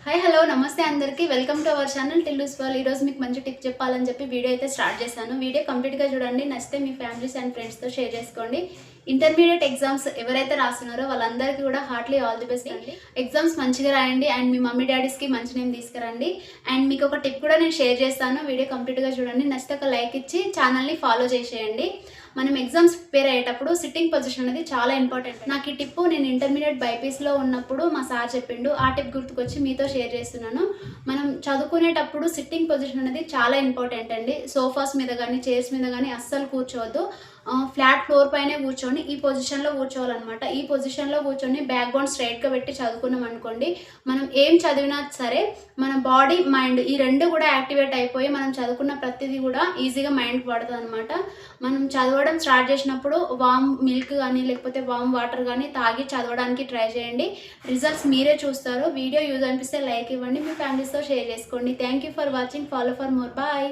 Hi hello నమస్తే అందరికీ welcome to our channel Tillu's world. ఈరోజు మీకు మంచి టిప్ చెప్పాలని చెప్పి వీడియో అయితే స్టార్ట్ చేశాను. వీడియో కంప్లీట్గా చూడండి, నచ్చితే మీ ఫ్యామిలీస్ అండ్ ఫ్రెండ్స్తో షేర్ చేసుకోండి. ఇంటర్మీడియట్ ఎగ్జామ్స్ ఎవరైతే రాస్తున్నారో వాళ్ళందరికీ కూడా హార్ట్లీ ఆల్ ది బెస్ట్ అండి. ఎగ్జామ్స్ మంచిగా రాయండి అండ్ మీ మమ్మీ డాడీస్కి మంచి నేమ్ తీసుకురండి. అండ్ మీకు ఒక టిప్ కూడా నేను షేర్ చేస్తాను, వీడియో కంప్లీట్గా చూడండి. నచ్చితే ఒక లైక్ ఇచ్చి ఛానల్ని ఫాలో చేసేయండి. మనం ఎగ్జామ్స్ ప్రిపేర్ అయ్యేటప్పుడు సిట్టింగ్ పొజిషన్ అనేది చాలా ఇంపార్టెంట్. నాకు ఈ టిప్ నేను ఇంటర్మీడియట్ బైపీసీలో ఉన్నప్పుడు మా సార్ చెప్పిండు. ఆ టిప్ గుర్తుకొచ్చి మీతో షేర్ చేస్తున్నాను. మనం చదువుకునేటప్పుడు సిట్టింగ్ పొజిషన్ అనేది చాలా ఇంపార్టెంట్ అండి. సోఫాస్ మీద కానీ చైర్స్ మీద కానీ అస్సలు కూర్చోవద్దు. ఫ్లాట్ ఫ్లోర్ పైనే కూర్చొని ఈ పొజిషన్లో కూర్చోవాలన్నమాట. ఈ పొజిషన్లో కూర్చొని బ్యాక్ బోన్ స్ట్రైట్గా పెట్టి చదువుకున్నాం అనుకోండి, మనం ఏం చదివినా సరే మన బాడీ మైండ్ ఈ రెండు కూడా యాక్టివేట్ అయిపోయి మనం చదువుకున్న ప్రతిదీ కూడా ఈజీగా మైండ్కి పడుతుంది అనమాట. మనం చదవడం స్టార్ట్ చేసినప్పుడు వామ్ మిల్క్ కానీ లేకపోతే వామ్ వాటర్ కానీ తాగి చదవడానికి ట్రై చేయండి. రిజల్ట్స్ మీరే చూస్తారు. వీడియో యూజ్ అనిపిస్తే లైక్ ఇవ్వండి, మీ ఫ్యామిలీస్తో షేర్ చేసుకోండి. Thank you for watching. Follow for more. Bye.